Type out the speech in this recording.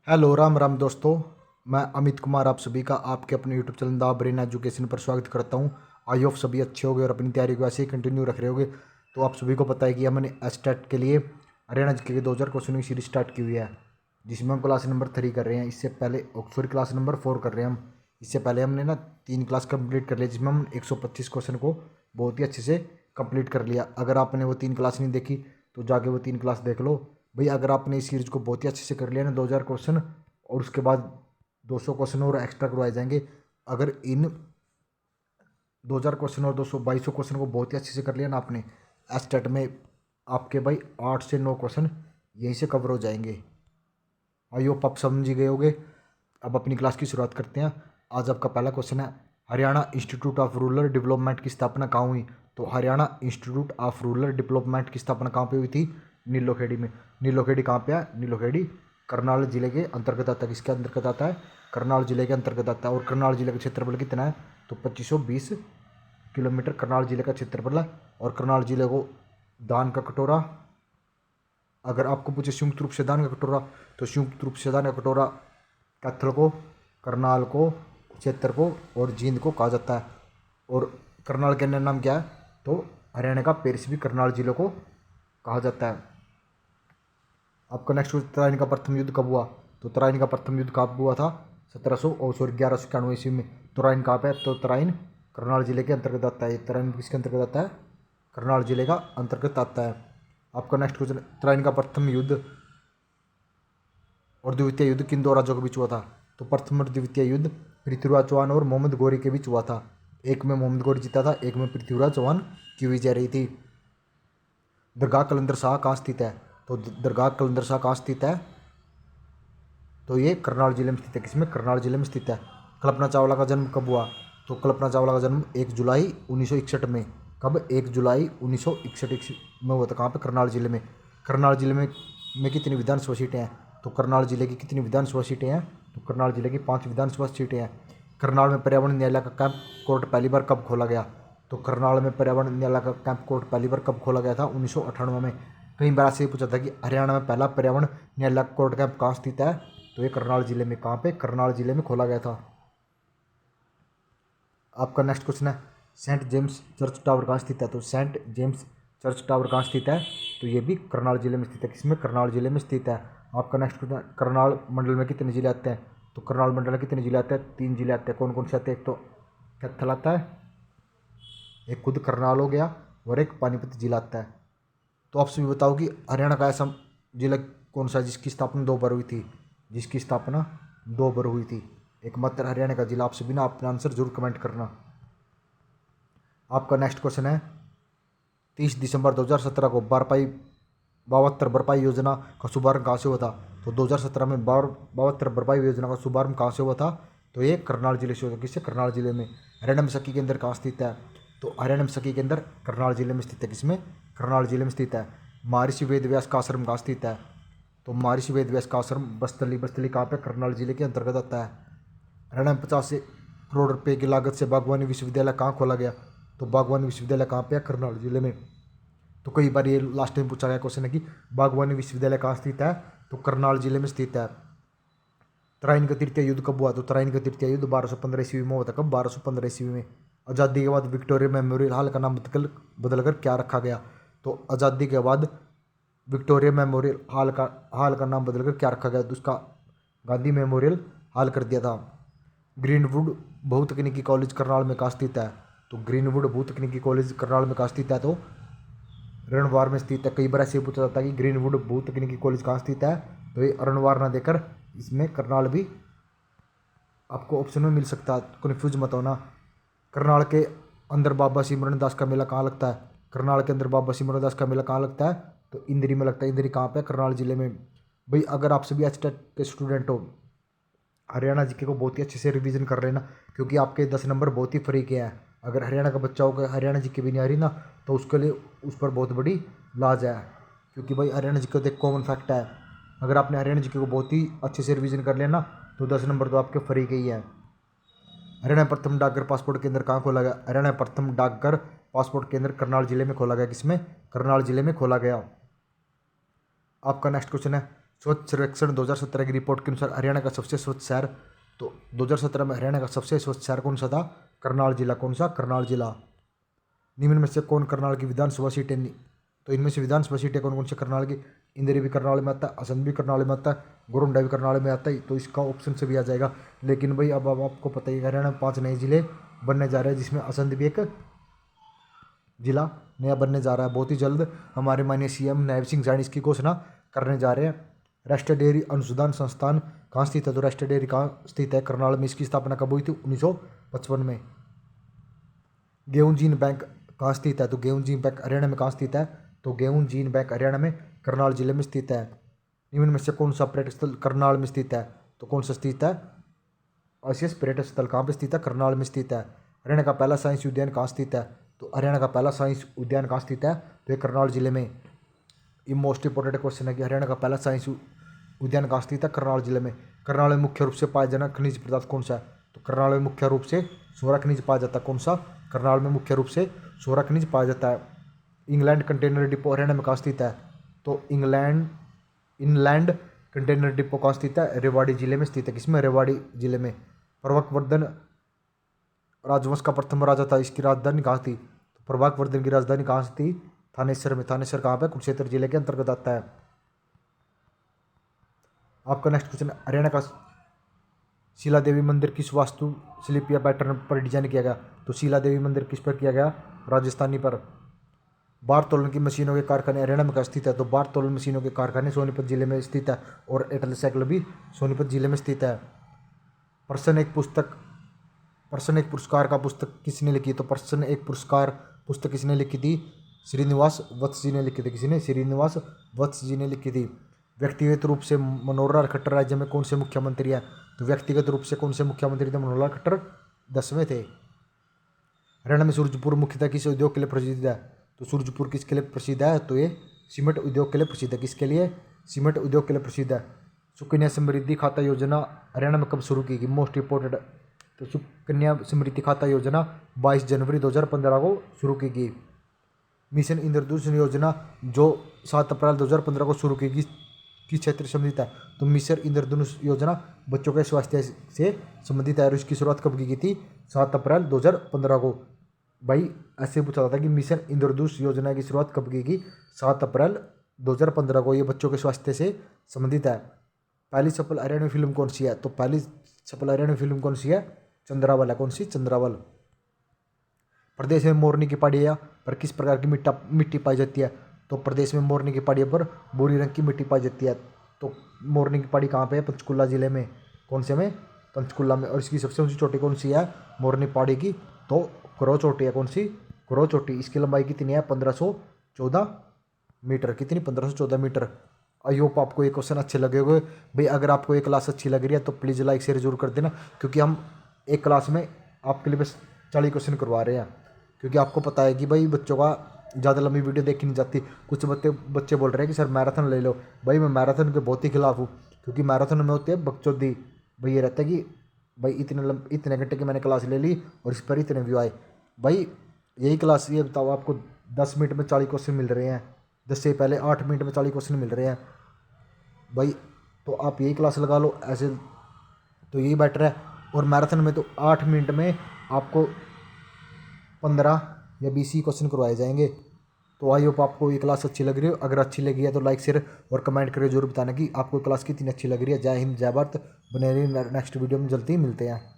Hello Ram Ram दोस्तों। मैं अमित कुमार आप सभी का आपके अपने YouTube channel the brain education पर स्वागत करता हूं। आई होप सभी अच्छे होंगे और अपनी तैयारी को ऐसे ही कंटिन्यू रख रहे होंगे। तो आप सभी को पता है कि हमने एस्टेट के लिए हरियाणा जीके के 2000 क्वेश्चन की सीरीज स्टार्ट की हुई है, जिसमें हम क्लास नंबर 3 कर रहे हैं। इससे पहले सॉरी क्लास नंबर 4 कर रहे हैं हम। इससे पहले हमने ना 3 क्लास कंप्लीट कर लिया, जिसमें हम 125 क्वेश्चन को बहुत ही अच्छे से कंप्लीट कर लिया। अगर आपने वो 3 क्लास नहीं देखी तो जाके वो 3 क्लास देख लो भाई। अगर आपने इस सीरीज को बहुत ही अच्छे से कर लिया ना 2000 क्वेश्चन, और उसके बाद 200 क्वेश्चन और एक्स्ट्रा करवाए जाएंगे। अगर इन 2000 क्वेश्चन और 222 क्वेश्चन को बहुत ही अच्छे से कर लिया ना आपने, एस्टेट में आपके भाई 8 से 9 क्वेश्चन यहीं से कवर हो जाएंगे। आई होप आप समझ गए होगे। अब अपनी क्लास की शुरुआत करते हैं। आज आपका पहला क्वेश्चन है, Haryana institute of rural development की स्थापना कहाँ हुई? तो Haryana institute of rural development की स्थापना कहाँ पे हुई थी? नीलोखेड़ी में। नीलोखेड़ी कहाँ पे है? नीलोखेड़ी करनाल जिले के अंतर्गत आता है। किसके अंतर्गत आता है? करनाल जिले के अंतर्गत आता है। और करनाल जिले का क्षेत्रफल कितना है? तो 2520 किलोमीटर करनाल जिले का क्षेत्रफल है। और करनाल जिले को दान का कटोरा, अगर आपको पूछे संयुक्त रूप से दान का कटोरा, तो संयुक्त रूप से दान का कटोरा कैथल को, करनाल को, क्षेत्र को और जींद को कहा जाता है। और करनाल के अन्य नाम क्या है? तो हरियाणा का पेरिस भी करनाल जिले को कहा जाता है। आपका नेक्स्ट क्वेश्चन, तराइन का प्रथम युद्ध कब हुआ? तो तराइन का प्रथम युद्ध कब हुआ था? 1191 ईस्वी में। तराइन कहाँ पे है? तो तराइन करनाल जिले के अंतर्गत आता है। तराइन किसके अंतर्गत आता है? करनाल जिले का अंतर्गत आता है। आपका नेक्स्ट क्वेश्चन, तराइन का प्रथम युद्ध और द्वितीय युद्ध किन दो राज्यों के बीच हुआ था? तो प्रथम और द्वितीय युद्ध पृथ्वीराज चौहान और मोहम्मद गौरी के बीच हुआ था। एक में मोहम्मद गौरी जीता था, एक में पृथ्वीराज चौहान की विजय रही थी। दरगाह कलंदर शाह कहाँ स्थित है? तो दरगाह कलंदर शाह कहाँ स्थित है? तो ये करनाल जिले में स्थित है। किसमें? करनाल जिले में स्थित है। कल्पना चावला का जन्म कब हुआ? तो कल्पना चावला का जन्म 1 जुलाई 1961 में। कब? 1 जुलाई 1961 में हुआ था। कहाँ पे? करनाल जिले में। करनाल जिले में कितनी विधानसभा सीटें हैं? तो करनाल जिले की कितनी विधानसभा सीटें हैं? तो करनाल जिले की 5 विधानसभा सीटें हैं। करनाल में पर्यावरण न्यायालय का कैंप कोर्ट पहली बार कब खोला गया? तो करनाल में पर्यावरण न्यायालय का कैंप कोर्ट पहली बार कब खोला गया था? 1998 में। कई बार से पूछा था कि हरियाणा में पहला पर्यावरण न्यायालय कोर्ट कैंप कहाँ स्थित है? तो ये करनाल जिले में। कहाँ पे? करनाल जिले में खोला गया था। आपका नेक्स्ट क्वेश्चन है, सेंट जेम्स चर्च टावर कहाँ स्थित है? तो सेंट जेम्स चर्च टावर कहाँ स्थित है? तो ये भी करनाल जिले में स्थित है। किसमें? करनाल जिले में स्थित है। आपका नेक्स्ट क्वेश्चन, करनाल मंडल में कितने जिले आते हैं? तो करनाल मंडल में कितने जिले आते हैं? 3 जिले आते हैं। कौन कौन से आते हैं? एक तो कैथल आता है, एक खुद करनाल हो गया, और एक पानीपत जिला आता है। तो आप सभी बताओ कि हरियाणा का ऐसा जिला कौन सा है जिसकी स्थापना 2 बार हुई थी? जिसकी स्थापना 2 बार हुई थी, एकमात्र हरियाणा का जिला। आप सभी ना अपना आंसर जरूर कमेंट करना। आपका नेक्स्ट क्वेश्चन है, 30 दिसंबर 2017 को भरपाई योजना का शुभारंभ कहाँ से हुआ था? तो 2017 में बावत्र भरपाई योजना का शुभारंभ कहाँ से हुआ था? तो ये करनाल जिले से हुआ था। किससे? करनाल जिले में। हरियाणा में सखी केंद्र कहाँ स्थित है? तो हरियाणा में सखी केंद्र करनाल जिले में स्थित है। किसमें? करनाल जिले में स्थित है। महर्षि वेद व्यास का आश्रम कहाँ स्थित है? तो महर्षि वेद व्यास का आश्रम बस्तली। बस्तली कहाँ पे? करनाल जिले के अंतर्गत आता है। हरियाणा में 50 करोड़ रुपए की लागत से बागवानी विश्वविद्यालय कहाँ खोला गया? तो बागवानी विश्वविद्यालय कहाँ पे है? करनाल जिले में। तो कई बार ये लास्ट टाइम पूछा गया क्वेश्चन है कि बागवानी विश्वविद्यालय कहाँ स्थित है? तो करनाल जिले में स्थित है। तराइन का तृतीय युद्ध कब हुआ? तो तराइन का तृतीय युद्ध 1215 ईस्वी में हुआ था। कब? 1215 ईस्वी में। आज़ादी के बाद विक्टोरिया मेमोरियल हॉल का नाम बदलकर क्या रखा गया? तो आज़ादी के बाद विक्टोरिया मेमोरियल हॉल का नाम बदलकर क्या रखा गया? तो उसका गांधी मेमोरियल हॉल कर दिया था। ग्रीनवुड बहुतकनीकी कॉलेज करनाल में कहाँ स्थित है? तो ग्रीनवुड बहुतकनीकी कॉलेज करनाल में कहाँ स्थित है? तो रणवार में स्थित है। कई बार ऐसे पूछा जाता है कि ग्रीनवुड बहुतकनीकी कॉलेज कहाँ स्थित है? तो ये रणवार ना देकर इसमें करनाल भी आपको ऑप्शन में मिल सकता है। कन्फ्यूज मत होना। करनाल के अंदर बाबा सिमरन दास का मेला कहाँ लगता है? करनाल के अंदर बाबा सिमरन दास का मेला कहाँ लगता है? तो इंदिरी में लगता है। इंदिरी कहाँ पे? करनाल जिले में। भाई अगर आप सभी एचटेट के स्टूडेंट हो, हरियाणा जीके को बहुत ही अच्छे से रिवीजन कर रहे हैं ना, क्योंकि आपके 10 नंबर बहुत ही फ्री के हैं। अगर हरियाणा का बच्चा होगा, हरियाणा जीके भी नहीं आ रही ना, तो उसके लिए उस पर बहुत बड़ी लाज है। क्योंकि भाई हरियाणा जीके तो एक कॉमन फैक्ट है। अगर आपने हरियाणा जीके को बहुत ही अच्छे से रिवीजन कर लिया ना, तो 10 नंबर तो आपके फ्री के ही है। हरियाणा प्रथम डाकघर पासपोर्ट केंद्र कहाँ खोला गया? हरियाणा प्रथम डाकघर पासपोर्ट केंद्र करनाल जिले में खोला गया। किसमें? करनाल जिले में खोला गया। आपका नेक्स्ट क्वेश्चन है, स्वच्छ सर्वेक्षण 2017 की रिपोर्ट के अनुसार हरियाणा का सबसे स्वच्छ शहर, तो 2017 में हरियाणा का सबसे स्वच्छ शहर कौन सा था? करनाल जिला। कौन सा? करनाल जिला। निम्न में से कौन करनाल की विधानसभा सीटें तो इनमें से विधानसभा सीटें कौन कौन से करनाल की? इंदिरा भी करनाल में आता है, असंध भी करनाल में आता है, गोरंडा भी करनाल में आता है, तो इसका ऑप्शन से भी आ जाएगा। लेकिन भाई अब आपको पता ही है हरियाणा में 5 नए जिले बनने जा रहे हैं, जिसमें असंध भी एक जिला नया बनने जा रहा है। बहुत ही जल्द हमारे माननीय सीएम नायब सिंह सैनी इसकी घोषणा करने जा रहे हैं। राष्ट्रीय डेयरी अनुसंधान संस्थान कहाँ स्थित है? तो राष्ट्रीय डेयरी कहाँ स्थित है? करनाल में। इसकी स्थापना कब हुई थी? 1955 में। गेहूं जीन बैंक कहाँ स्थित है? तो गेहूं जीन बैंक हरियाणा में कहाँ स्थित है? तो गेहूं जीन बैंक हरियाणा में करनाल जिले में स्थित है। निम्न में से कौन सा पर्यटक स्थल करनाल में स्थित है? तो कौन सा स्थित है? आसियस पर्यटक स्थल कहाँ पे स्थित है? करनाल में स्थित है। हरियाणा का पहला साइंस उद्यान कहाँ स्थित है? तो हरियाणा का पहला साइंस उद्यान कहाँ स्थित है? तो ये करनाल जिले में। ये मोस्ट इंपॉर्टेंट क्वेश्चन है कि हरियाणा का पहला साइंस उद्यान कहाँ स्थित है? करनाल जिले में। करनाल में मुख्य रूप से पाया जाना खनिज पदार्थ कौन सा है? तो करनाल में मुख्य रूप से सोरा खनिज पाया जाता है। कौन सा? करनाल में मुख्य रूप से सोरा खनिज पाया जाता है। इंग्लैंड कंटेनर डिपो हरियाणा में कहाँ स्थित है? तो इनलैंड कंटेनर डिपो कहाँ स्थित है? रेवाड़ी जिले में स्थित है। किसमें? रेवाड़ी जिले में। प्रतापवर्धन राजवंश का प्रथम राजा था, इसकी राजधानी कहाँ थी? तो प्रतापवर्धन की राजधानी कहाँ से थी? थानेसर में। थानेसर कहाँ पे? कुरुक्षेत्र जिले के अंतर्गत आता है। आपका नेक्स्ट क्वेश्चन, हरियाणा का शिला देवी मंदिर किस वास्तु शिल्प या पैटर्न पर डिजाइन किया गया? तो शिला देवी मंदिर किस पर किया गया? राजस्थानी पर। बार तोलन की मशीनों के कारखाने हरियाणा में कहाँ स्थित है? तो बार तोलन मशीनों के कारखाने सोनीपत जिले में स्थित है, और एटल साइकिल भी सोनीपत जिले में स्थित है। प्रश्न एक पुरस्कार का पुस्तक किसने लिखी? तो प्रश्न एक पुरस्कार पुस्तक किसने लिखी थी? श्रीनिवास वत्स जी ने लिखी थी। किसी ने? श्रीनिवास वत्स जी ने लिखी थी। व्यक्तिगत रूप से मनोहर लाल खट्टर राज्य में कौन से मुख्यमंत्री हैं? तो व्यक्तिगत रूप से कौन से मुख्यमंत्री थे? मनोहर लाल खट्टर 10वें थे। हरियाणा में सूरजपुर मुख्यतः किस उद्योग के लिए प्रसिद्ध है? तो सूरजपुर किसके लिए प्रसिद्ध है? तो ये सीमेंट उद्योग के लिए प्रसिद्ध है। किसके लिए? सीमेंट उद्योग के लिए प्रसिद्ध है। सुकन्या समृद्धि खाता योजना हरियाणा में कब शुरू की गई? Most important. तो सुकन्या समृद्धि खाता योजना 22 जनवरी 2015 को शुरू की गई। मिशन इंद्रधनुष योजना जो 7 अप्रैल 2015 को शुरू की गई किस क्षेत्र से संबंधित है? तो मिशन इंद्रधनुष योजना बच्चों के स्वास्थ्य से संबंधित है, और इसकी शुरुआत कब की गई थी? 7 अप्रैल 2015 को। भाई ऐसे पूछा जाता है कि मिशन इंद्रधनुष योजना की शुरुआत कब की गई? 7 अप्रैल 2015 को। ये बच्चों के स्वास्थ्य से संबंधित है। पहली सफल हरियाणवी फिल्म कौन सी है? तो पहली सफल हरियाणवी फिल्म कौन सी है? चंद्रावल है। कौन सी? चंद्रावल। प्रदेश में मोरनी की पहाड़ियाँ पर किस प्रकार की मिट्टी पाई जाती है? तो प्रदेश में मोरनी की पहाड़ियों पर भूरी रंग की मिट्टी पाई जाती है। तो मोरनी की पहाड़ी कहाँ पे है? पंचकुला जिले में। कौन से में? पंचकुला में। और इसकी सबसे ऊंची चोटी कौन सी है मोरनी पहाड़ी की? तो क्रो चोटी है। कौन सी? क्रो चोटी। इसकी लंबाई कितनी है? 1514 मीटर। कितनी? 1514 मीटर। आई होप आपको ये क्वेश्चन अच्छे लगे होंगे। भाई अगर आपको ये क्लास अच्छी लग रही है तो प्लीज़ लाइक शेयर जरूर कर देना, क्योंकि हम एक क्लास में आपके लिए बस 40 क्वेश्चन करवा रहे हैं। क्योंकि आपको पता है कि भाई बच्चों का ज़्यादा लंबी वीडियो देखी नहीं जाती। कुछ बच्चे बोल रहे हैं कि सर मैराथन ले लो। भाई मैं मैराथन के बहुत ही खिलाफ हूँ, क्योंकि मैराथन में होती है बकचोदी। भाई ये रहता है कि भाई इतने घंटे की मैंने क्लास ले ली और इस पर इतने व्यू आए। भाई यही क्लास, ये बताओ, आपको 10 मिनट में 40 क्वेश्चन मिल रहे हैं, 10 से पहले 8 मिनट में 40 क्वेश्चन मिल रहे हैं। भाई तो आप यही क्लास लगा लो, ऐसे तो यही बेटर है। और मैराथन में तो 8 मिनट में आपको 15 या 20 ही क्वेश्चन करवाए जाएंगे। तो आई होप आपको ये क्लास अच्छी लग रही हो। अगर अच्छी लगी है तो लाइक शेयर और कमेंट करके जरूर बताना कि आपको क्लास कितनी अच्छी लग रही है। जय हिंद, जय भारत। बने रहिए, नेक्स्ट वीडियो में जल्दी मिलते हैं।